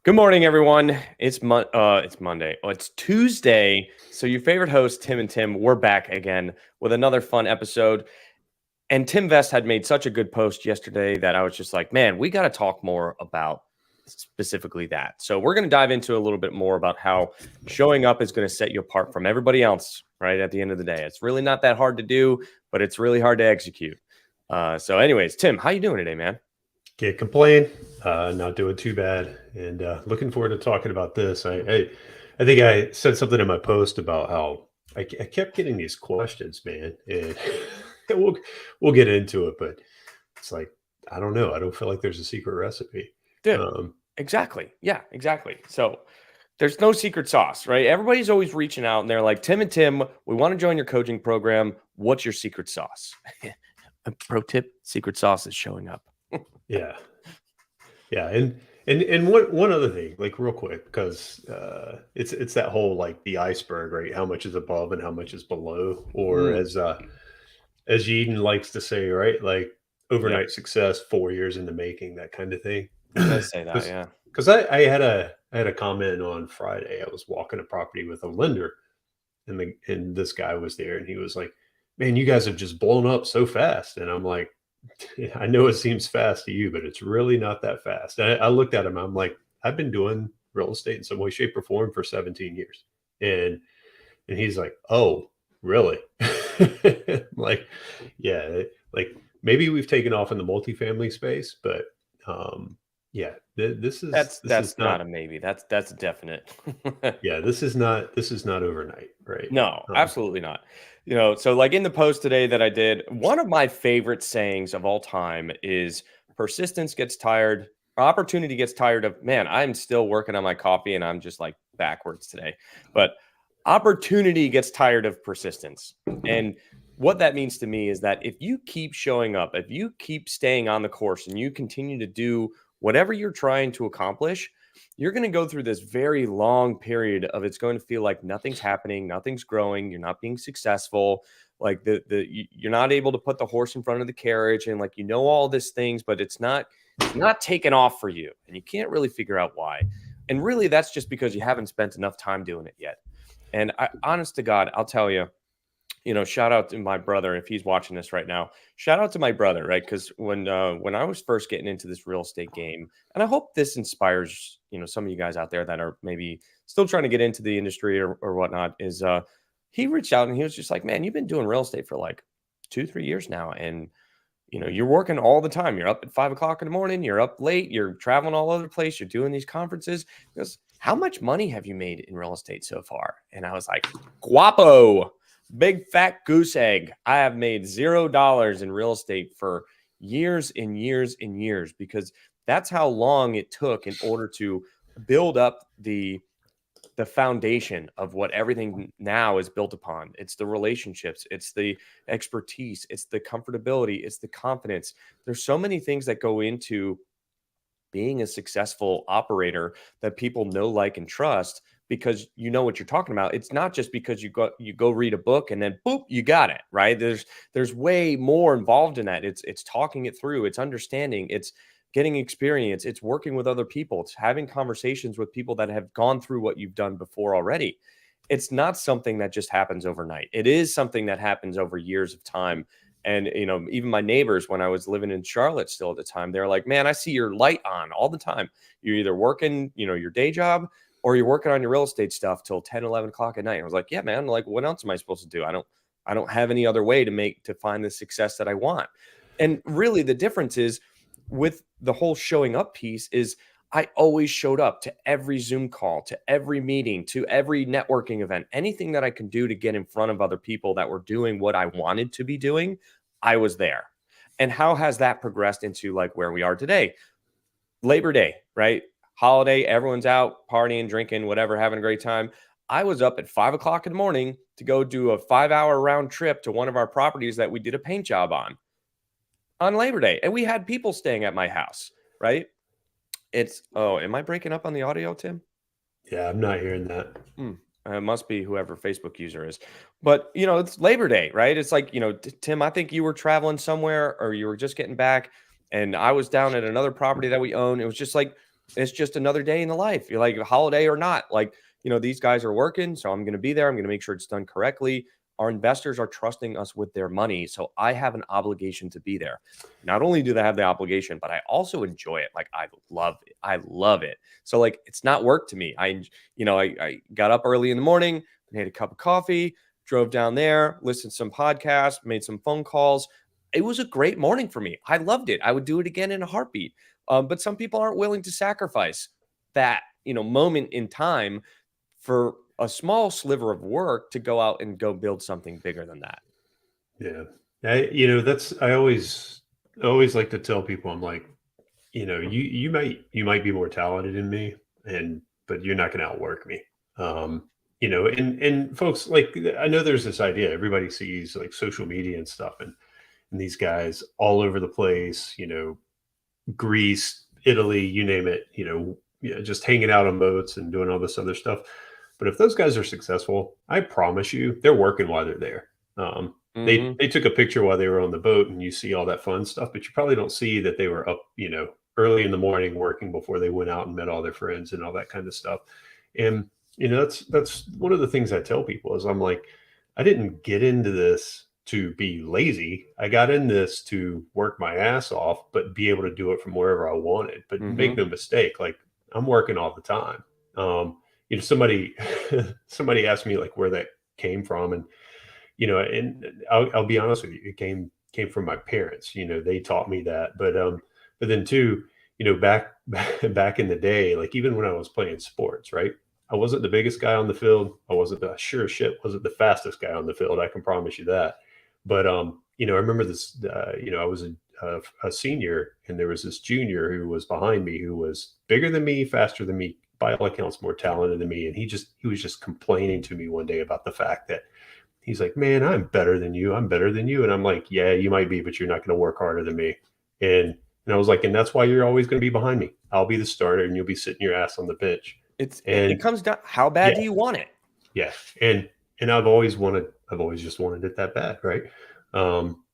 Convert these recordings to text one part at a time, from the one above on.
Good morning, everyone. It's Monday. Oh, it's Tuesday. So your favorite host, Tim and Tim, we're back again with another fun episode. And Tim Vest had made such a good post yesterday that I was just like, man, we got to talk more about specifically that. So we're going to dive into a little bit more about how showing up is going to set you apart from everybody else, right? At the end of the day, it's really not that hard to do, but it's really hard to execute. So anyways, Tim, how you doing today, man? Can't complain. Not doing too bad, and looking forward to talking about this. I think I said something in my post about how I kept getting these questions, man, and we'll get into it. But it's like I don't know. I don't feel like there's a secret recipe. Dude, Um, exactly. Yeah, exactly. So there's no secret sauce, right? Everybody's always reaching out and they're like, Tim and Tim, we want to join your coaching program. What's your secret sauce? A pro tip, secret sauce is showing up. yeah, yeah, and one other thing, like real quick, because it's that whole like the iceberg, right? How much is above and how much is below, or Mm, as Eden likes to say, right? Like yeah, overnight success, 4 years in the making, that kind of thing. he does say that. Because Yeah. I had a comment on Friday. I was walking a property with a lender, and this guy was there, and he was like, "Man, you guys have just blown up so fast." And I'm like, "I know it seems fast to you, but it's really not that fast." And I looked at him. I'm like, "I've been doing real estate in some way, shape, or form for 17 years," and he's like, "Oh, really?" Like, yeah, like maybe we've taken off in the multifamily space, but yeah, this That's is not not a maybe. That's definite. yeah, this is not overnight, right? No, Um, absolutely not. So like in the post today that I did, one of my favorite sayings of all time is persistence gets tired, opportunity gets tired of, man, I'm still working on my coffee and I'm just like backwards today. But opportunity gets tired of persistence. And what that means to me is that if you keep showing up, if you keep staying on the course and you continue to do whatever you're trying to accomplish, you're going to go through this very long period of it's going to feel like nothing's happening, nothing's growing, you're not being successful, like you're not able to put the horse in front of the carriage, and like all these things, but it's not taking off for you, and you can't really figure out why. And really, that's just because you haven't spent enough time doing it yet. And honest to God, I'll tell you, shout out to my brother if he's watching this right now. Shout out to my brother, right? Because when I was first getting into this real estate game, and I hope this inspires some of you guys out there that are maybe still trying to get into the industry or whatnot. Is he reached out and he was just like, "Man, you've been doing real estate for like 2-3 years now, and you're working all the time. You're up at 5 o'clock in the morning. You're up late. You're traveling all over the place. You're doing these conferences." He goes, "How much money have you made in real estate so far?" And I was like, "Guapo." Big fat goose egg. I have made $0 in real estate for years and years and years because that's how long it took in order to build up the foundation of what everything now is built upon. It's the relationships, it's the expertise, it's the comfortability, it's the confidence. There's so many things that go into being a successful operator that people know, like, and trust because you know what you're talking about. It's not just because you go read a book and then boop, you got it, right? There's way more involved in that. It's talking it through, it's understanding, it's getting experience, it's working with other people, it's having conversations with people that have gone through what you've done before already. It's not something that just happens overnight. It is something that happens over years of time. And even my neighbors, when I was living in Charlotte still at the time, they're like, "Man, I see your light on all the time. You're either working, your day job, or you're working on your real estate stuff till 10, 11 o'clock at night." I was like, "Yeah, man, like, what else am I supposed to do? I don't have any other way to find the success that I want." And really the difference is with the whole showing up piece is I always showed up to every Zoom call, to every meeting, to every networking event, anything that I could do to get in front of other people that were doing what I wanted to be doing. I was there. And how has that progressed into like where we are today? Labor Day, right? Holiday, everyone's out partying, drinking, whatever, having a great time. I was up at 5 o'clock in the morning to go do a 5 hour round trip to one of our properties that we did a paint job on Labor Day. And we had people staying at my house, right? Am I breaking up on the audio, Tim? yeah, I'm not hearing that. Hmm. It must be whoever Facebook user is. But, it's Labor Day, right? It's like, Tim, I think you were traveling somewhere or you were just getting back. And I was down at another property that we own. It was just like It's just another day in the life. You're like, holiday or not, like, these guys are working, so I'm going to be there. I'm going to make sure it's done correctly. Our investors are trusting us with their money, so I have an obligation to be there. Not only do they have the obligation, but I also enjoy it. Like, I love it. I love it. So like, it's not work to me. I got up early in the morning, made a cup of coffee, drove down there, listened to some podcasts, made some phone calls. It was a great morning for me. I loved it. I would do it again in a heartbeat. But some people aren't willing to sacrifice that, moment in time for a small sliver of work to go out and go build something bigger than that. Yeah. I always like to tell people, I'm like, you might be more talented than me, but you're not going to outwork me. And folks, like, I know there's this idea, everybody sees like social media and stuff, and these guys all over the place, Greece, Italy, you name it, yeah, just hanging out on boats and doing all this other stuff. But if those guys are successful, I promise you, they're working while they're there. They took a picture while they were on the boat, and you see all that fun stuff, but you probably don't see that they were up, early in the morning working before they went out and met all their friends and all that kind of stuff. And that's one of the things I tell people is I'm like, I didn't get into this to be lazy. I got in this to work my ass off, but be able to do it from wherever I wanted. But make no mistake, like, I'm working all the time. Somebody somebody asked me like where that came from, and I'll be honest with you, it came from my parents. They taught me that, but then too, back in the day, like even when I was playing sports, right? I wasn't the biggest guy on the field. I wasn't the sure as shit wasn't the fastest guy on the field. I can promise you that. But I remember this. I was a senior, and there was this junior who was behind me, who was bigger than me, faster than me, by all accounts, more talented than me. And he was just complaining to me one day about the fact that he's like, "Man, I'm better than you. I'm better than you." And I'm like, "Yeah, you might be, but you're not going to work harder than me." And I was like, "And that's why you're always going to be behind me. I'll be the starter, and you'll be sitting your ass on the bench." It And comes down, how bad yeah, do you want it? yeah, and I've always just wanted it that bad, right?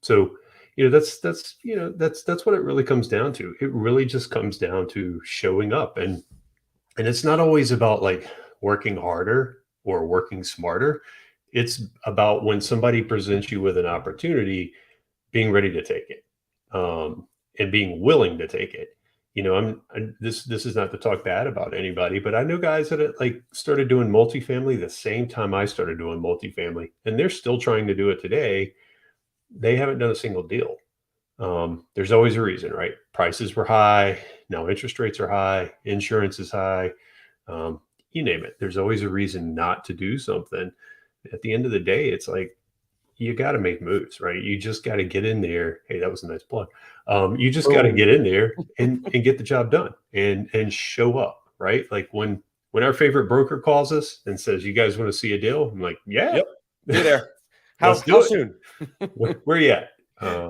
So that's what it really comes down to. It really just comes down to showing up, and it's not always about like working harder or working smarter. It's about when somebody presents you with an opportunity, being ready to take it, and being willing to take it. This is not to talk bad about anybody, but I know guys that like started doing multifamily the same time I started doing multifamily, and they're still trying to do it today. They haven't done a single deal. There's always a reason, right? Prices were high. Now interest rates are high. Insurance is high. You name it. There's always a reason not to do something. At the end of the day, it's like, you got to make moves, right? You just got to get in there. Hey, that was a nice plug. You just got to get Boom. in there and get the job done and show up, right? Like when our favorite broker calls us and says, "You guys want to see a deal?" I'm like, "Yeah, Yep. Be there. let's How do it." soon? Where you at?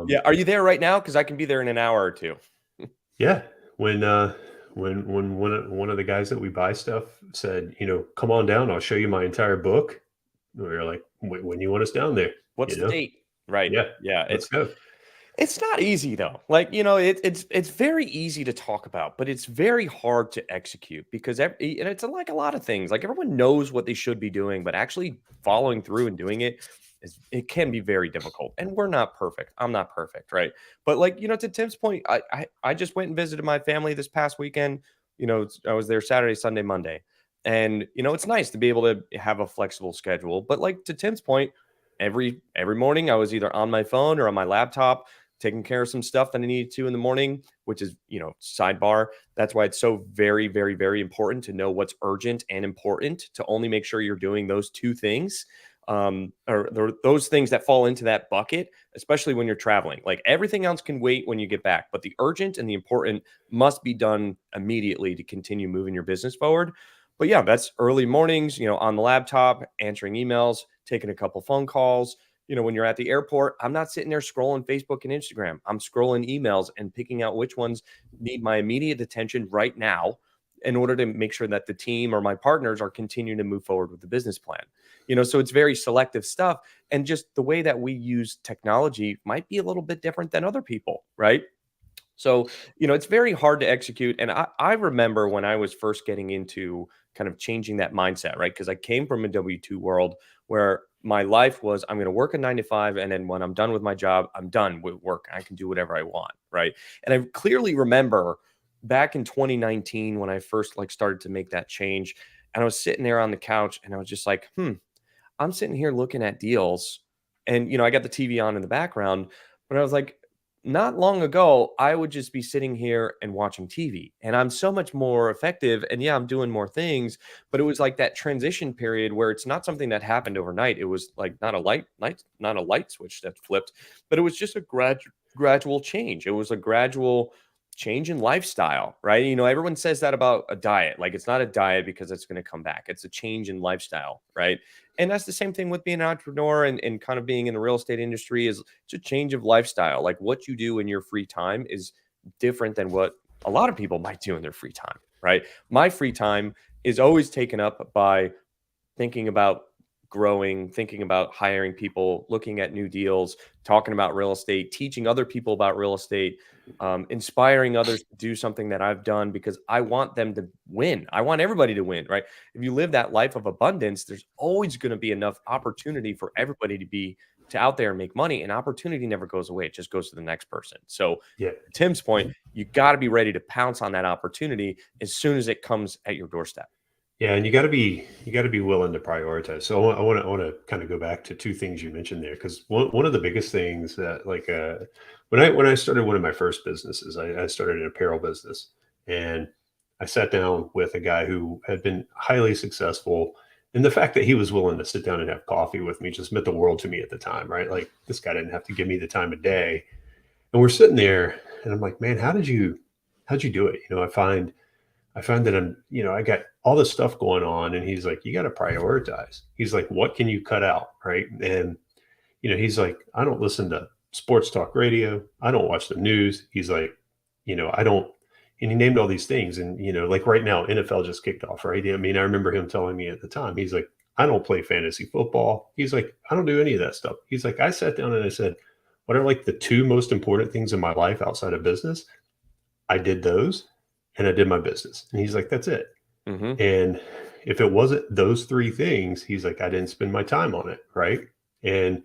Yeah. Are you there right now? Because I can be there in an hour or two. Yeah, when one of the guys that we buy stuff said, "Come on down, I'll show you my entire book." We were like, "When you want us down there?" What's the date? Right. Yeah, Yeah. let's go. It's not easy though. Like, it's very easy to talk about, but it's very hard to execute because and it's like a lot of things. Like, everyone knows what they should be doing, but actually following through and doing it can be very difficult. And we're not perfect. I'm not perfect, right? But like, to Tim's point, I just went and visited my family this past weekend. I was there Saturday, Sunday, Monday. And it's nice to be able to have a flexible schedule. But like, to Tim's point, every morning I was either on my phone or on my laptop taking care of some stuff that I needed to in the morning, which is, sidebar. That's why it's so very, very, very important to know what's urgent and important, to only make sure you're doing those two things, or those things that fall into that bucket, especially when you're traveling. Like, everything else can wait when you get back, but the urgent and the important must be done immediately to continue moving your business forward. But yeah, that's early mornings, on the laptop, answering emails, taking a couple phone calls. When you're at the airport, I'm not sitting there scrolling Facebook and Instagram. I'm scrolling emails and picking out which ones need my immediate attention right now in order to make sure that the team or my partners are continuing to move forward with the business plan. So it's very selective stuff. And just the way that we use technology might be a little bit different than other people, right? So, it's very hard to execute. And I remember when I was first getting into kind of changing that mindset, right? Because I came from a W-2 world where my life was I'm going to work a 9 to 5. And then when I'm done with my job, I'm done with work. I can do whatever I want. Right. And I clearly remember back in 2019 when I first like started to make that change. And I was sitting there on the couch and I was just like, I'm sitting here looking at deals and, I got the TV on in the background, but I was like, not long ago, I would just be sitting here and watching TV and I'm so much more effective. And yeah, I'm doing more things, but it was like that transition period where it's not something that happened overnight. It was like not a light switch that flipped, but it was just a gradual change. It was a gradual change in lifestyle, right? Everyone says that about a diet. Like it's not a diet because it's going to come back. It's a change in lifestyle, right? And that's the same thing with being an entrepreneur and kind of being in the real estate industry is it's a change of lifestyle. Like what you do in your free time is different than what a lot of people might do in their free time, right? My free time is always taken up by thinking about growing, thinking about hiring people, looking at new deals, talking about real estate, teaching other people about real estate, inspiring others to do something that I've done because I want them to win. I want everybody to win, right? If you live that life of abundance, there's always going to be enough opportunity for everybody to out there and make money. And opportunity never goes away. It just goes to the next person. So Yeah. to Tim's point, you got to be ready to pounce on that opportunity as soon as it comes at your doorstep. Yeah, and you got to be willing to prioritize. So I want to kind of go back to two things you mentioned there, because one of the biggest things that when I started one of my first businesses, I started an apparel business, and I sat down with a guy who had been highly successful, and the fact that he was willing to sit down and have coffee with me just meant the world to me at the time, right? Like this guy didn't have to give me the time of day, and we're sitting there, and I'm like, man, how'd you do it? I find that I got all this stuff going on. And he's like, you got to prioritize. He's like, what can you cut out? Right. And, he's like, I don't listen to sports talk radio. I don't watch the news. He's like, I don't, and he named all these things. And, like right now, NFL just kicked off. Right. I mean, I remember him telling me at the time, he's like, I don't play fantasy football. He's like, I don't do any of that stuff. He's like, I sat down and I said, what are like the two most important things in my life outside of business? I did those and I did my business. And he's like, that's it. Mm-hmm. And if it wasn't those three things, he's like, I didn't spend my time on it. Right. And,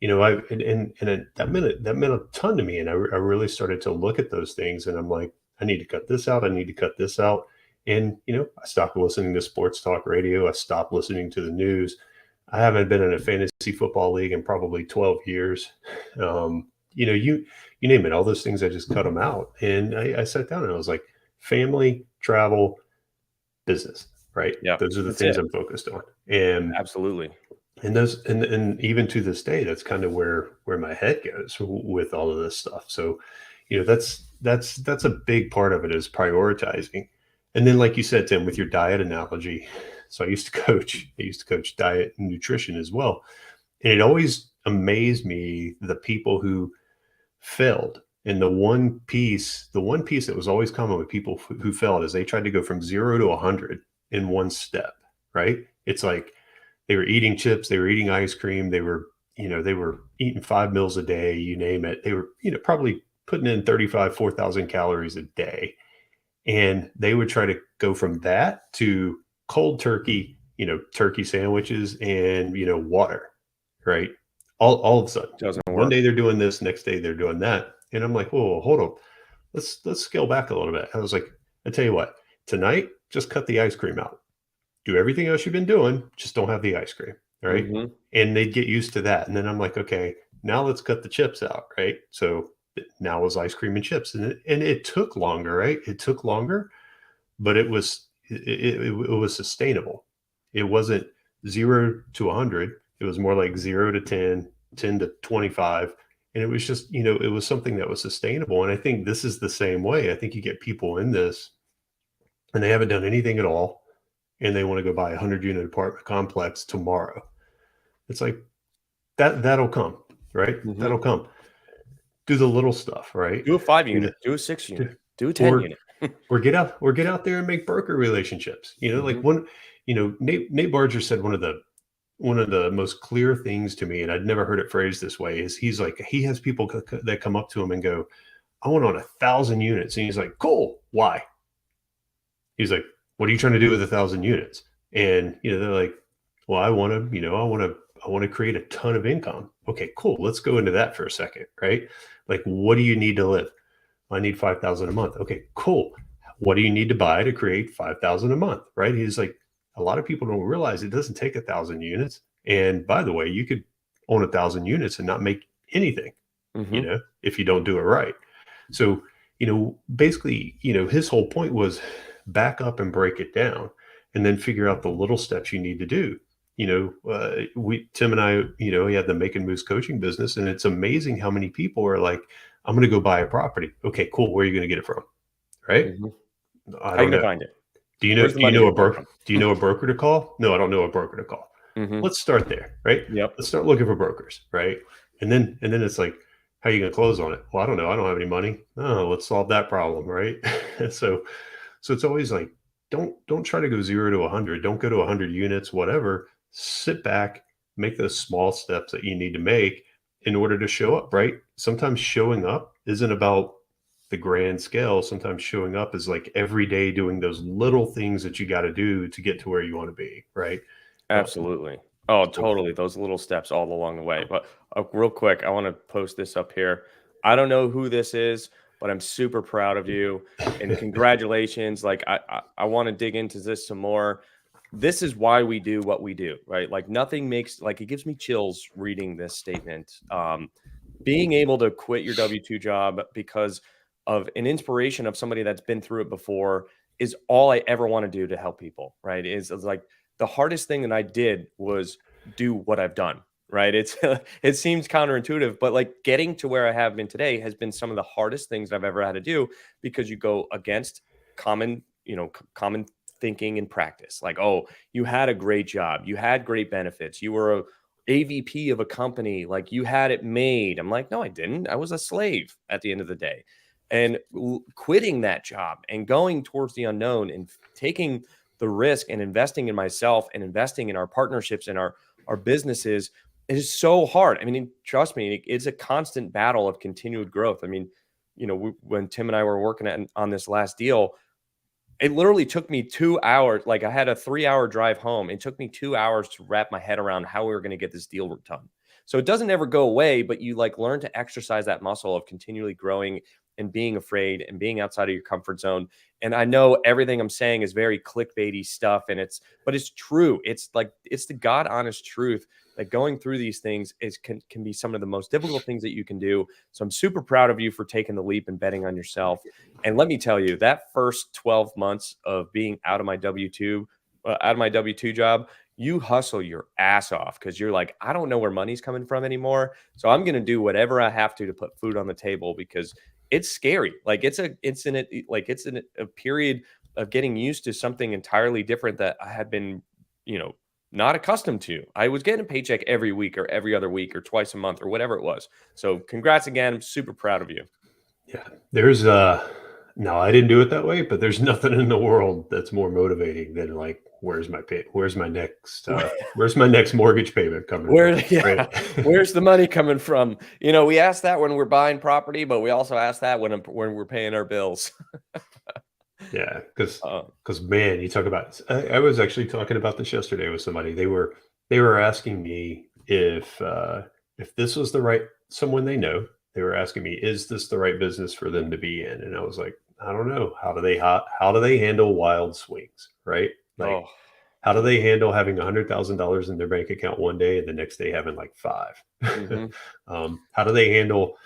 that meant a ton to me. And I really started to look at those things and I'm like, I need to cut this out. I need to cut this out. And, I stopped listening to sports talk radio. I stopped listening to the news. I haven't been in a fantasy football league in probably 12 years. You name it, all those things, I just cut them out. And I sat down and I was like, family, travel, business, right? Yeah, Those are the that's things it. I'm focused on. Absolutely. And even to this day, that's kind of where my head goes with all of this stuff. So, that's a big part of it is prioritizing. And then, like you said, Tim, with your diet analogy, so I used to coach diet and nutrition as well. And it always amazed me the people who failed. And the one piece that was always common with people who failed is they tried to go from 0 to 100 in one step, right? It's like they were eating chips, they were eating ice cream, they were eating 5 meals a day, you name it. They were, probably putting in 4,000 calories a day. And they would try to go from that to cold turkey, turkey sandwiches and, water, right? All of a sudden, Doesn't one work. day they're doing this, next day they're doing that. And I'm like, whoa, hold on. Let's scale back a little bit. I was like, I tell you what, tonight, just cut the ice cream out. Do everything else you've been doing, just don't have the ice cream. Right. Mm-hmm. And they'd get used to that. And then I'm like, okay, now let's cut the chips out. Right. So now it was ice cream and chips. And it took longer, right? It took longer, but it was sustainable. It wasn't 0 to 100. It was more like 0 to 10, 10 to 25. And it was just, it was something that was sustainable. And I think this is the same way. I think you get people in this and they haven't done anything at all. And they want to go buy a 100-unit apartment complex tomorrow. It's like that'll come, right? Mm-hmm. That'll come. Do the little stuff, right? Do a 5 Do the, unit, do a 6 do, unit, do a 10 or unit. or get out there and make broker relationships. Like Mm-hmm. Nate Barger said one of the most clear things to me, and I'd never heard it phrased this way, is he's like, he has people that come up to him and go, I want on 1,000 units. And he's like, cool. Why? He's like, what are you trying to do with 1,000 units? And, they're like, well, I want to create a ton of income. Okay, cool. Let's go into that for a second, right? Like, what do you need to live? I need 5,000 a month. Okay, cool. What do you need to buy to create 5,000 a month, right? He's like, a lot of people don't realize it doesn't take 1,000 units. And by the way, you could own 1,000 units and not make anything, Mm-hmm. if you don't do it right. So, basically, his whole point was back up and break it down and then figure out the little steps you need to do. Tim and I, we have the Making Moves coaching business, and it's amazing how many people are like, I'm going to go buy a property. Okay, cool. Where are you going to get it from? Right? Mm-hmm. I How you don't gonna know. find it? Do you know, Where's the do you money know gonna a come broker? from? Do you know a broker to call? No, I don't know a broker to call. Mm-hmm. Let's start there, right? Yep. Let's start looking for brokers, right? And then it's like, how are you going to close on it? Well, I don't know. I don't have any money. Oh, let's solve that problem, right? so so it's always like, don't try to go 0 to 100. Don't go to 100 units, whatever. Sit back, make those small steps that you need to make in order to show up, right? Sometimes showing up isn't about the grand scale. Sometimes showing up is like every day doing those little things that you got to do to get to where you want to be, right? Um, Absolutely. Oh, so totally. Those little steps all along the way. But real quick, I want to post this up here. I don't know who this is, but I'm super proud of you and congratulations. Like I want to dig into this some more. This is why we do what we do, right? Like nothing makes like it gives me chills reading this statement. Being able to quit your W-2 job because of an inspiration of somebody that's been through it before is all I ever want to do to help people, right? Is like the hardest thing that I did was do what I've done, right? It's it seems counterintuitive, but like getting to where I have been today has been some of the hardest things I've ever had to do because you go against common, common thinking and practice. Like, oh, you had a great job, you had great benefits, you were a AVP of a company, like you had it made. I'm like, no, I didn't. I was a slave at the end of the day. And quitting that job and going towards the unknown and taking the risk and investing in myself and investing in our partnerships and our businesses is so hard. I mean, trust me, it's a constant battle of continued growth. I mean, when Tim and I were working on this last deal, it literally took me 2 hours. Like I had a 3-hour drive home. It took me 2 hours to wrap my head around how we were going to get this deal done. So it doesn't ever go away, but you like learn to exercise that muscle of continually growing and being afraid and being outside of your comfort zone. And I know everything I'm saying is very clickbaity stuff, but it's true. It's like it's the God honest truth that going through these things can be some of the most difficult things that you can do. So I'm super proud of you for taking the leap and betting on yourself. And let me tell you, that first 12 months of being out of my W2 job, you hustle your ass off because you're like, I don't know where money's coming from anymore. So I'm going to do whatever I have to put food on the table because it's scary. Like it's in a period of getting used to something entirely different that I had been, not accustomed to. I was getting a paycheck every week or every other week or twice a month or whatever it was. So congrats again. I'm super proud of you. yeah, there's no, I didn't do it that way, but there's nothing in the world that's more motivating than like, where's my next mortgage payment coming from, Where, right? yeah, where's the money coming from? We ask that when we're buying property, but we also ask that when we're paying our bills. Yeah, because Uh, man, you talk about. I was actually talking about this yesterday with somebody. They were asking me if this was the right someone they know. They were asking me, is this the right business for them to be in? And I was like, I don't know. How do they handle wild swings, right? Like, oh, how do they handle having $100,000 in their bank account one day and the next day having like five? hmm How do they handle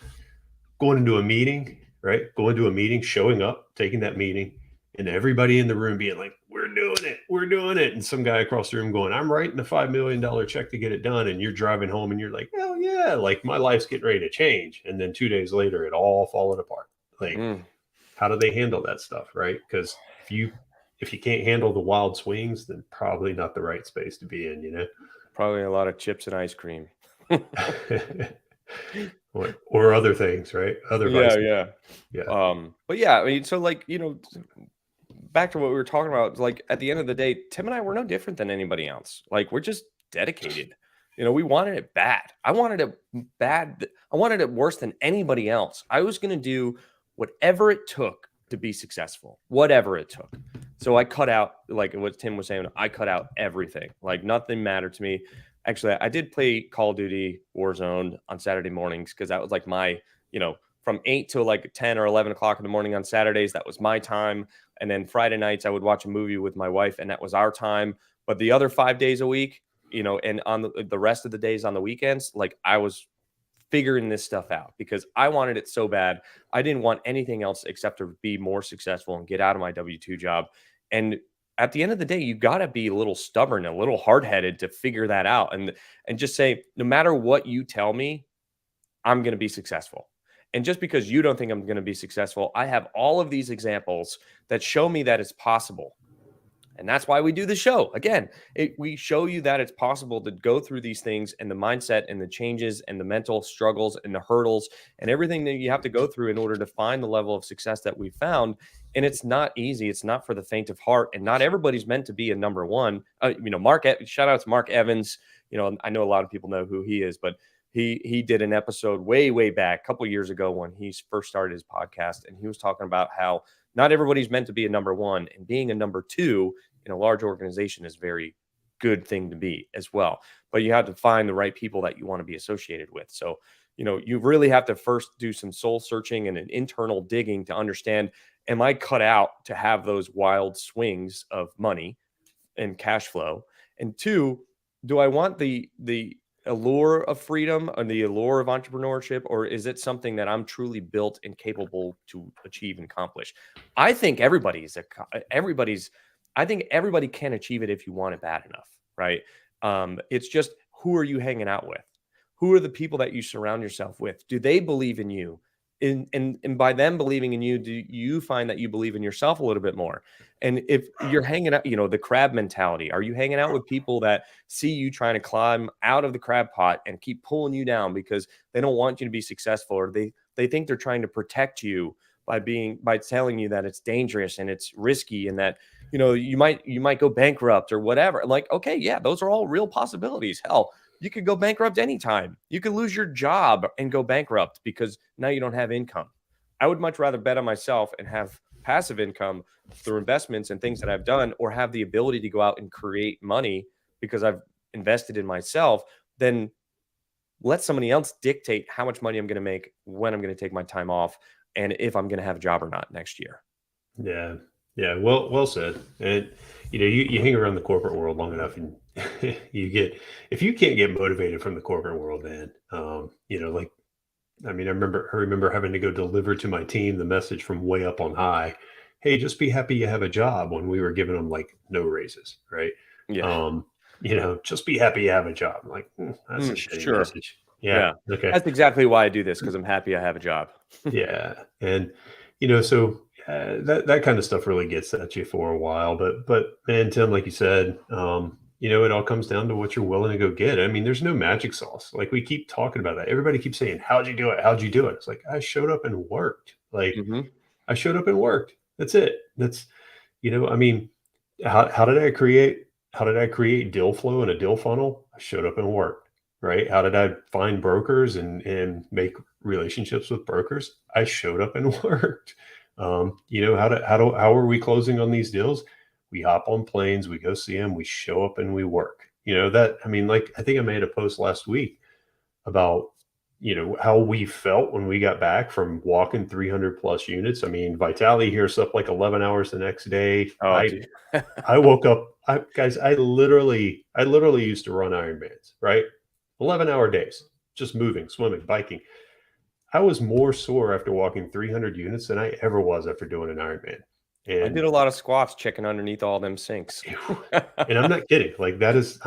going into a meeting, right? Going to a meeting, showing up, taking that meeting, and everybody in the room being like, we're doing it. And some guy across the room going, I'm writing a $5 million check to get it done. And you're driving home and you're like, hell yeah, like my life's getting ready to change. And then 2 days later, it all falling apart. Like, mm, how do they handle that stuff, right? Because if you can't handle the wild swings, then probably not the right space to be in. probably a lot of chips and ice cream. or other things, right? Other Yeah, vices. yeah. Yeah. But yeah, I mean, so like, back to what we were talking about, like at the end of the day, Tim and I were no different than anybody else. Like we're just dedicated. We wanted it bad. I wanted it bad. I wanted it worse than anybody else. I was going to do whatever it took to be successful, whatever it took. So I cut out, like what Tim was saying, I cut out everything. Like nothing mattered to me. Actually, I did play Call of Duty Warzone on Saturday mornings because that was like my, from 8 to like 10 or 11 o'clock in the morning on Saturdays. That was my time. And then Friday nights, I would watch a movie with my wife, and that was our time. But the other 5 days a week, and on the rest of the days on the weekends, like I was figuring this stuff out because I wanted it so bad. I didn't want anything else except to be more successful and get out of my W-2 job. And at the end of the day, you got to be a little stubborn, a little hard-headed to figure that out, and just say, no matter what you tell me, I'm going to be successful. And just because you don't think I'm going to be successful, I have all of these examples that show me that it's possible. And that's why we do the show. Again, we show you that it's possible to go through these things and the mindset and the changes and the mental struggles and the hurdles and everything that you have to go through in order to find the level of success that we found. And it's not easy. It's not for the faint of heart. And not everybody's meant to be a number one. Shout out to Mark Evans. I know a lot of people know who he is, but he did an episode way back a couple of years ago when he first started his podcast, and he was talking about how not everybody's meant to be a number one, and being a number two in a large organization is a very good thing to be as well. But you have to find the right people that you want to be associated with. So, you really have to first do some soul searching and an internal digging to understand, am I cut out to have those wild swings of money and cash flow? And two, do I want the allure of freedom and the allure of entrepreneurship, or is it something that I'm truly built and capable to achieve and accomplish? I think everybody can achieve it if you want it bad enough, right? It's just, who are you hanging out with? Who are the people that you surround yourself with? Do they believe in you? And by them believing in you, do you find that you believe in yourself a little bit more? And if you're hanging out, the crab mentality, are you hanging out with people that see you trying to climb out of the crab pot and keep pulling you down because they don't want you to be successful, or they think they're trying to protect you by telling you that it's dangerous and it's risky and that you might go bankrupt or whatever? Like, okay, yeah, those are all real possibilities. Hell, you could go bankrupt anytime. You could lose your job and go bankrupt because now you don't have income. I would much rather bet on myself and have passive income through investments and things that I've done, or have the ability to go out and create money because I've invested in myself, than let somebody else dictate how much money I'm going to make, when I'm going to take my time off, and if I'm going to have a job or not next year. Yeah. Yeah. Well said. And, you hang around the corporate world long enough, and if you can't get motivated from the corporate world, man, I remember having to go deliver to my team the message from way up on high. Hey, just be happy you have a job, when we were giving them like no raises. Right. Yeah. Just be happy you have a job. I'm like, that's a shitty sure. message. Yeah. Okay. That's exactly why I do this, because I'm happy I have a job. Yeah. And, so that kind of stuff really gets at you for a while. But man, Tim, like you said, it all comes down to what you're willing to go get. I mean, there's no magic sauce. Like, we keep talking about that. Everybody keeps saying, how'd you do it? How'd you do it? It's like, I showed up and worked. Like, I showed up and worked. That's it. That's, I mean, how did I create deal flow in a deal funnel? I showed up and worked. Right? How did I find brokers and make relationships with brokers? I showed up and worked. How are we closing on these deals? We hop on planes, we go see them, we show up and we work. I think I made a post last week about, how we felt when we got back from walking 300 plus units. I mean, Vitale here slept like 11 hours the next day. Oh, I woke up, I literally used to run Ironmans, right? 11-hour days, just moving, swimming, biking. I was more sore after walking 300 units than I ever was after doing an Ironman. And I did a lot of squats checking underneath all them sinks. And I'm not kidding. Like, that's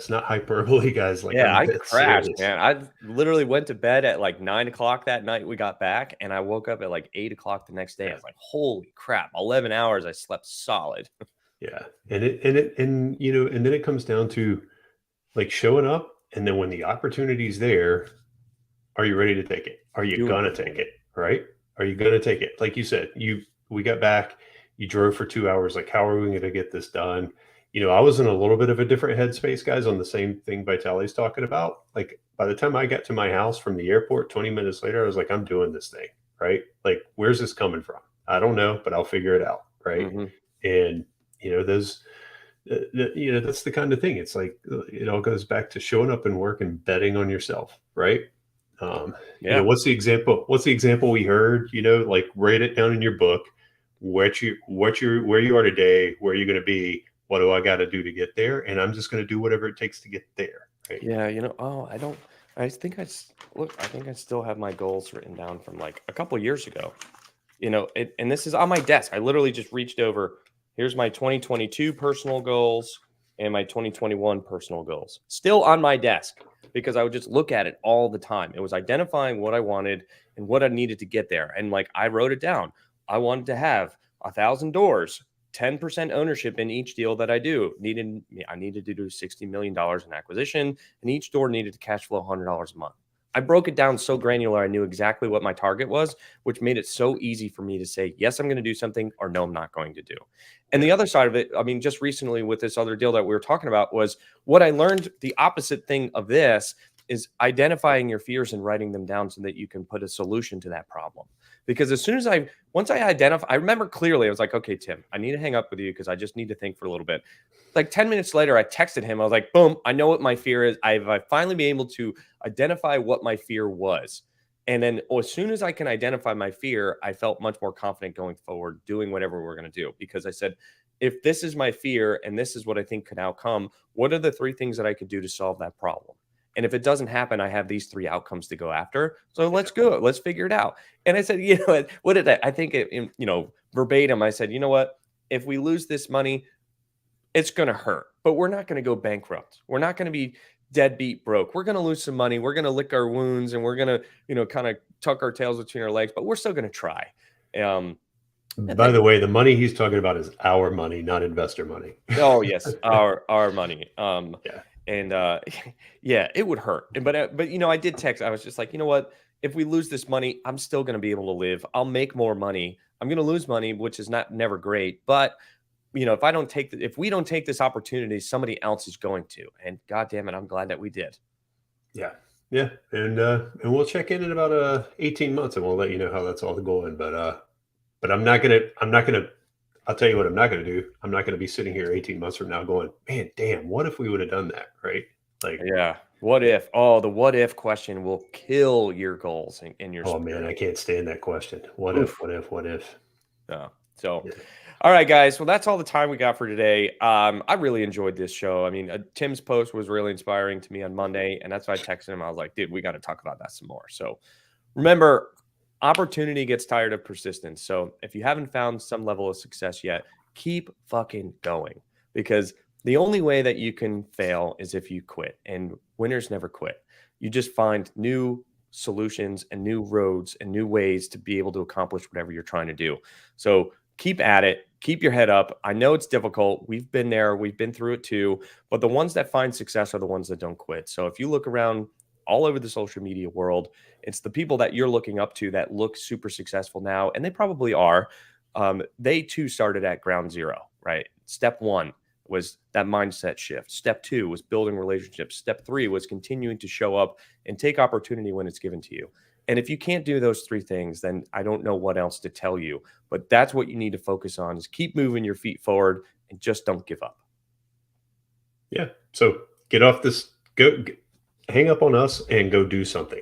not hyperbole, guys. Like, yeah, I crashed, serious. man. I literally went to bed at like 9 o'clock that night we got back, and I woke up at like 8 o'clock the next day. I was like, holy crap, 11 hours I slept solid. Yeah. And then it comes down to like showing up. And then when the opportunity's there, are you ready to take it? Are you going to take it? Right? Are you going to take it? Like you said, we got back, you drove for 2 hours. Like, how are we going to get this done? I was in a little bit of a different headspace, guys, on the same thing Vitale's talking about. Like, by the time I got to my house from the airport, 20 minutes later, I was like, I'm doing this thing. right? Like, where's this coming from? I don't know, but I'll figure it out, right? Hmm. And those, that's the kind of thing. It's like it all goes back to showing up and work and betting on yourself, right? Um, Yeah. what's the example? What's the example we heard? Like, write it down in your book. Where you are today, where you're going to be. What do I got to do to get there? And I'm just going to do whatever it takes to get there. Right? Yeah. Oh, I think look, I think I still have my goals written down from like a couple years ago. And this is on my desk. I literally just reached over. Here's my 2022 personal goals and my 2021 personal goals. Still on my desk because I would just look at it all the time. It was identifying what I wanted and what I needed to get there. And like I wrote it down. I wanted to have 1,000 doors, 10% ownership in each deal that I do. I needed to do $60 million in acquisition, and each door needed to cash flow $100 a month. I broke it down so granular. I knew exactly what my target was, which made it so easy for me to say, yes, I'm going to do something, or no, I'm not going to do. And Yeah. the other side of it, I mean, just recently with this other deal that we were talking about, was what I learned. The opposite thing of this is identifying your fears and writing them down so that you can put a solution to that problem. Because once I identify, I remember clearly, I was like, okay, Tim, I need to hang up with you because I just need to think for a little bit. Like 10 minutes later, I texted him. I was like, boom, I know what my fear is. I finally been able to identify what my fear was. And then as soon as I can identify my fear, I felt much more confident going forward, doing whatever we're going to do. Because I said, if this is my fear and this is what I think could outcome, what are the three things that I could do to solve that problem? And if it doesn't happen, I have these three outcomes to go after. So let's go. Let's figure it out. And I said, what did I think verbatim, I said, you know what? If we lose this money, it's going to hurt, but we're not going to go bankrupt. We're not going to be deadbeat broke. We're going to lose some money. We're going to lick our wounds and we're going to, kind of tuck our tails between our legs, but we're still going to try. I By think, the way, the money he's talking about is our money, not investor money. oh yes, our money. Yeah. And yeah, it would hurt. But I did text. I was just like, you know what? If we lose this money, I'm still going to be able to live. I'll make more money. I'm going to lose money, which is never great. But if we don't take this opportunity, somebody else is going to. And God damn it, I'm glad that we did. Yeah. Yeah. And we'll check in about 18 months and we'll let you know how that's all going. But I'll tell you what I'm not gonna do. I'm not gonna be sitting here 18 months from now going, man, damn, what if we would have done that? Right. Like, Yeah. What if? Oh, the what if question will kill your goals and your oh man, spirit. I can't stand that question. What if, Oof. what if, what if? Yeah. So, Yeah. all right, guys. Well, that's all the time we got for today. I really enjoyed this show. I mean, Tim's post was really inspiring to me on Monday, and that's why I texted him. I was like, dude, we got to talk about that some more. So, remember, opportunity gets tired of persistence. So, if you haven't found some level of success yet, keep fucking going because the only way that you can fail is if you quit, and winners never quit. You just find new solutions and new roads and new ways to be able to accomplish whatever you're trying to do. So, keep at it. Keep your head up. I know it's difficult. We've been there. We've been through it too. But the ones that find success are the ones that don't quit. So if you look around all over the social media world, it's the people that you're looking up to that look super successful now, and they probably are. They too started at ground zero, right? Step one was that mindset shift. Step two was building relationships. Step three was continuing to show up and take opportunity when it's given to you. And if you can't do those three things, then I don't know what else to tell you. But that's what you need to focus on is keep moving your feet forward and just don't give up. Yeah. So get off this, hang up on us and go do something.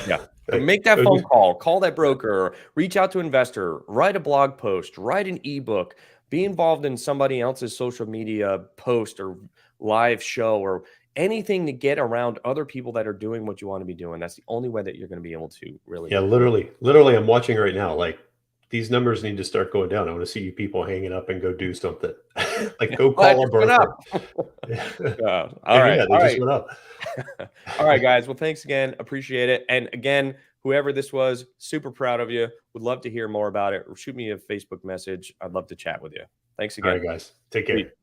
Yeah. Like, Make that go phone do, call that broker, reach out to an investor, write a blog post, write an ebook, be involved in somebody else's social media post or live show or anything to get around other people that are doing what you want to be doing. That's the only way that you're going to be able to really yeah, move. literally, I'm watching right now. Like, these numbers need to start going down. I want to see you people hanging up and go do something. Like, Yeah. go Well, that call a just went up. broker. Yeah. Yeah. All And right. yeah, they All just right. went up. All right, guys. Well, thanks again. Appreciate it. And again, whoever this was, super proud of you. Would love to hear more about it or shoot me a Facebook message. I'd love to chat with you. Thanks All again. right, guys. Take Sweet. care.